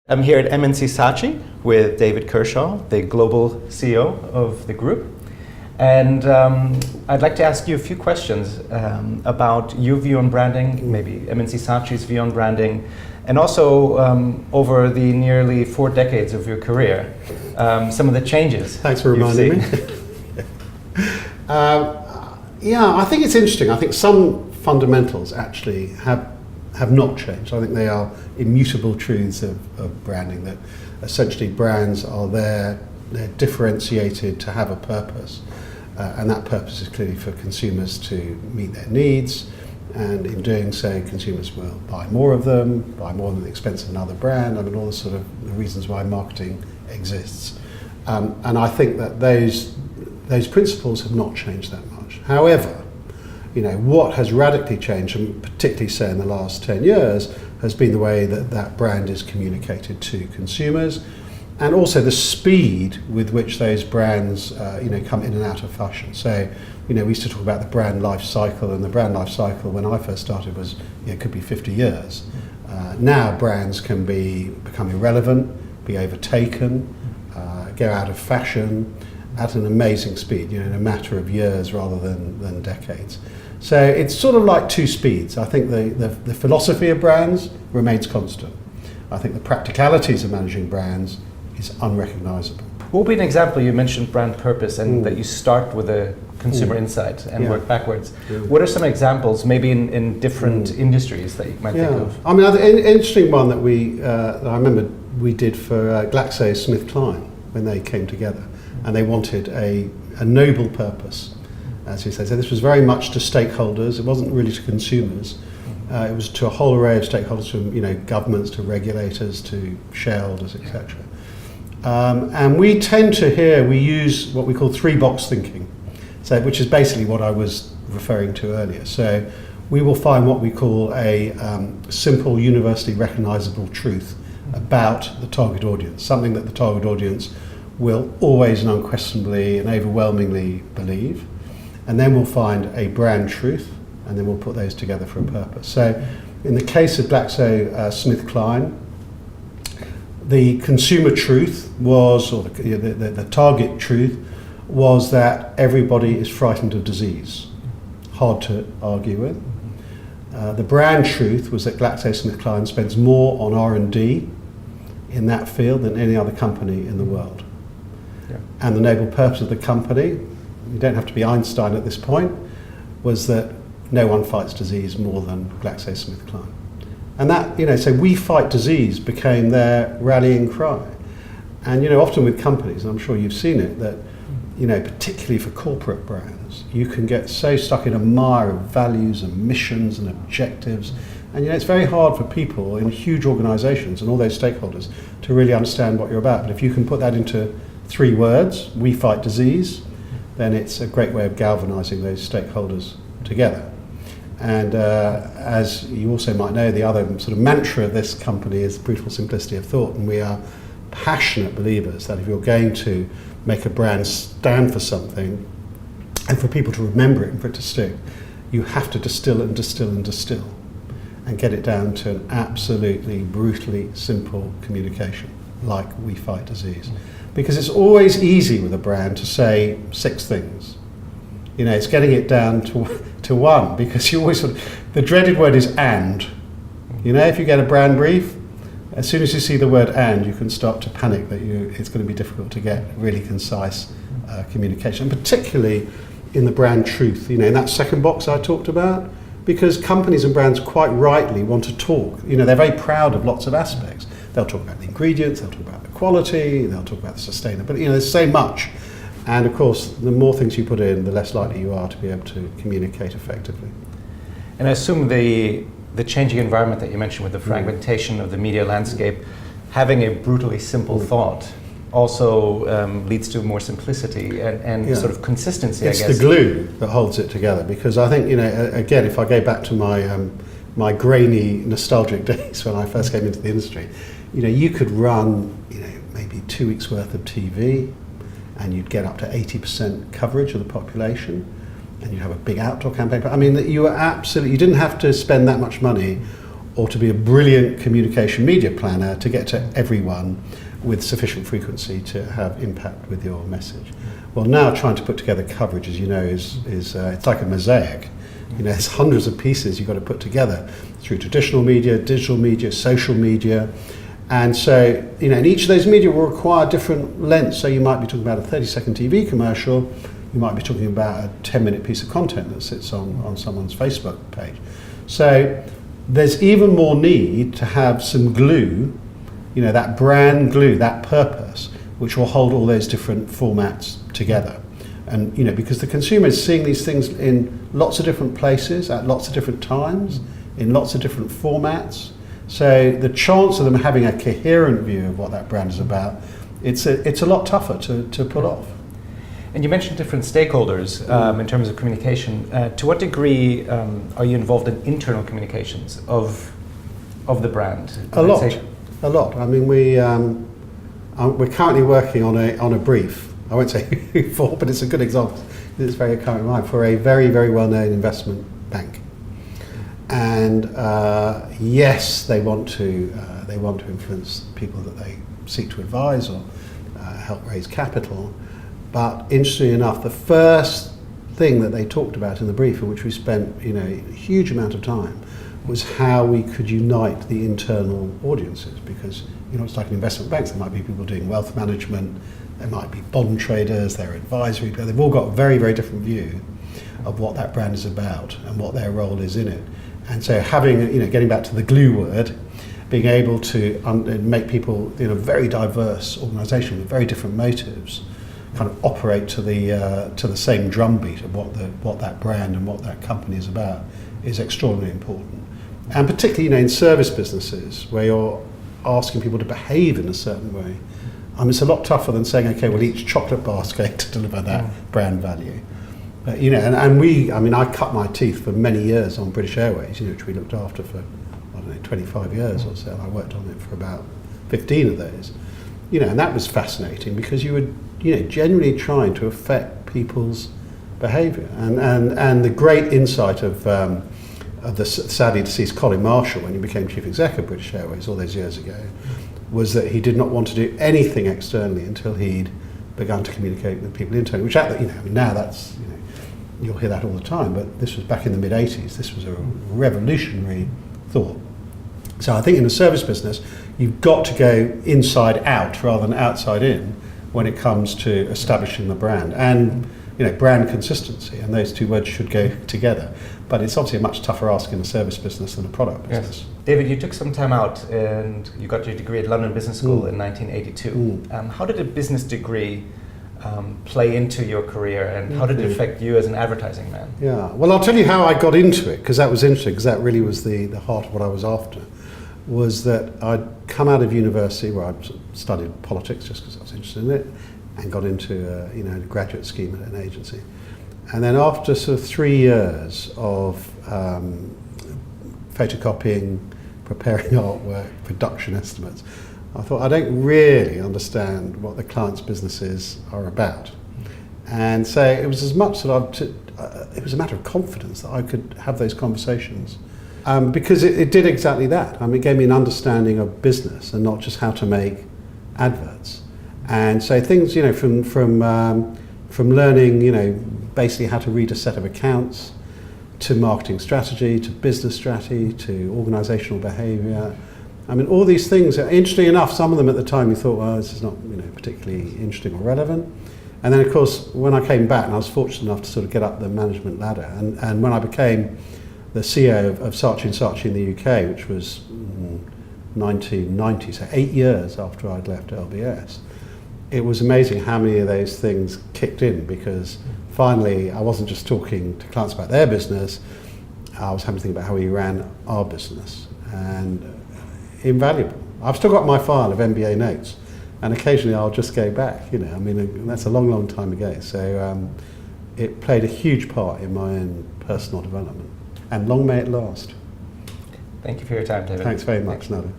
I'm here at MNC Saatchi with David Kershaw, the global CEO of the group. And I'd like to ask you a few questions about your view on branding, maybe MNC Saatchi's view on branding, and also over the nearly 4 decades of your career, some of the changes. Thanks for reminding me. Yeah, I think it's interesting. I think some fundamentals actually have not changed. I think they are immutable truths of branding, that essentially brands are there, they're differentiated to have a purpose, and that purpose is clearly for consumers to meet their needs, and in doing so consumers will buy more of them, buy more than the expense of another brand. I mean, all the sort of the reasons why marketing exists. And I think that those principles have not changed that much. However, what has radically changed, and particularly say in the last 10 years, has been the way that that brand is communicated to consumers, and also the speed with which those brands come in and out of fashion. So, we used to talk about the brand life cycle, and the brand life cycle when I first started was, could be 50 years. Now brands can become irrelevant, be overtaken, go out of fashion at an amazing speed, in a matter of years rather than decades. So it's sort of like two speeds. I think the philosophy of brands remains constant. I think the practicalities of managing brands is unrecognisable. What would be an example? You mentioned brand purpose, and that you start with a consumer insight and work backwards. What are some examples, maybe in different industries, that you might think of? I mean, an interesting one that I remember we did for GlaxoSmithKline when they came together, and they wanted a noble purpose, as you say. So this was very much to stakeholders. It wasn't really to consumers. It was to a whole array of stakeholders, from governments to regulators to shareholders, etc. And we tend to we use what we call 3-box thinking, so which is basically what I was referring to earlier. So we will find what we call a simple, universally recognisable truth about the target audience, something that the target audience will always and unquestionably and overwhelmingly believe. And then we'll find a brand truth, and then we'll put those together for a purpose. So in the case of GlaxoSmithKline, the consumer truth was, or the target truth was, that everybody is frightened of disease. Hard to argue with. The brand truth was that GlaxoSmithKline spends more on R&D in that field than any other company in the world. Yeah. And the noble purpose of the company, you don't have to be Einstein at this point, was that no one fights disease more than GlaxoSmithKline. And that, so we fight disease became their rallying cry. And, often with companies, and I'm sure you've seen it, that, particularly for corporate brands, you can get so stuck in a mire of values and missions and objectives. And, it's very hard for people in huge organizations and all those stakeholders to really understand what you're about. But if you can put that into 3 words, we fight disease, then it's a great way of galvanizing those stakeholders together. And as you also might know, the other sort of mantra of this company is brutal simplicity of thought. And we are passionate believers that if you're going to make a brand stand for something, and for people to remember it and for it to stick, you have to distill and distill and distill, and get it down to an absolutely brutally simple communication, like we fight disease. Because it's always easy with a brand to say 6 things. It's getting it down to 1, because you always the dreaded word is and. If you get a brand brief, as soon as you see the word and, you can start to panic that it's going to be difficult to get really concise communication, and particularly in the brand truth, in that second box I talked about, because companies and brands quite rightly want to talk. They're very proud of lots of aspects. They'll talk about the ingredients, they'll talk about the quality, they'll talk about the sustainability, there's so much. And of course, the more things you put in, the less likely you are to be able to communicate effectively. And I assume the changing environment that you mentioned, with the fragmentation of the media landscape, having a brutally simple thought also leads to more simplicity and sort of consistency, it's I guess. The glue that holds it together, because I think, again, if I go back to my grainy, nostalgic days when I first came into the industry, you could run, maybe 2 weeks worth of TV, and you'd get up to 80% coverage of the population, and you'd have a big outdoor campaign. I mean, you didn't have to spend that much money or to be a brilliant communication media planner to get to everyone with sufficient frequency to have impact with your message. Well, now trying to put together coverage, as you know, is it's like a mosaic. You know, there's hundreds of pieces you've got to put together through traditional media, digital media, social media. And so, you know, and each of those media will require different lengths. So you might be talking about a 30-second TV commercial, you might be talking about a 10-minute piece of content that sits on someone's Facebook page. So there's even more need to have some glue, you know, that brand glue, that purpose, which will hold all those different formats together. And, you know, because the consumer is seeing these things in lots of different places, at lots of different times, in lots of different formats. So the chance of them having a coherent view of what that brand is about, it's a lot tougher to pull off. And you mentioned different stakeholders in terms of communication. To what degree are you involved in internal communications of the brand? A lot. I mean, we're currently working on a brief. I won't say who for, but it's a good example. It's very current in mind for a very, very well-known investment bank. And yes, they want to influence people that they seek to advise or help raise capital. But interestingly enough, the first thing that they talked about in the brief, in which we spent, you know, a huge amount of time, was how we could unite the internal audiences. Because, you know, it's like an investment bank. There might be people doing wealth management, there might be bond traders, there are advisory people. They've all got a very, very different view of what that brand is about and what their role is in it. And so having, you know, getting back to the glue word, being able to make people in a very diverse organisation with very different motives kind of operate to the same drumbeat of what that brand and what that company is about is extraordinarily important. And particularly, you know, in service businesses where you're asking people to behave in a certain way, it's a lot tougher than saying, okay, well, each chocolate bar is going to deliver that brand value. But, you know, I cut my teeth for many years on British Airways, you know, which we looked after for, 25 years or so, and I worked on it for about 15 of those. You know, and that was fascinating because you were, you know, genuinely trying to affect people's behaviour. And the great insight of the sadly deceased Colin Marshall, when he became chief executive of British Airways all those years ago, was that he did not want to do anything externally until he'd begun to communicate with people internally. Which, you know, now that's, you know, you'll hear that all the time, but this was back in the mid-80s. This was a revolutionary thought. So I think in the service business, you've got to go inside out rather than outside in when it comes to establishing the brand and, you know, brand consistency, and those two words should go together. But it's obviously a much tougher ask in a service business than a product business. Yes. David, you took some time out and you got your degree at London Business School in 1982. How did a business degree play into your career, and how did it affect you as an advertising man? Yeah, well, I'll tell you how I got into it, because that was interesting, because that really was the heart of what I was after. Was that I'd come out of university where I'd studied politics just because I was interested in it, and got into a graduate scheme at an agency. And then after sort of 3 years of photocopying, preparing artwork, production estimates, I thought I don't really understand what the client's businesses are about. And so it was as much that it was a matter of confidence that I could have those conversations. Because it did exactly that. It gave me an understanding of business and not just how to make adverts. And so things, you know, from learning, you know, basically how to read a set of accounts, to marketing strategy, to business strategy, to organisational behaviour. All these things are, interesting enough, some of them at the time you thought, well, this is not, you know, particularly interesting or relevant. And then, of course, when I came back, and I was fortunate enough to sort of get up the management ladder, and when I became the CEO of Saatchi in the UK, which was 1990, so 8 years after I'd left LBS, it was amazing how many of those things kicked in, because finally I wasn't just talking to clients about their business, I was having to think about how we ran our business, and invaluable. I've still got my file of MBA notes, and occasionally I'll just go back, you know, that's a long, long time ago, so it played a huge part in my own personal development. And long may it last. Thank you for your time, David. Thanks very much, Nader.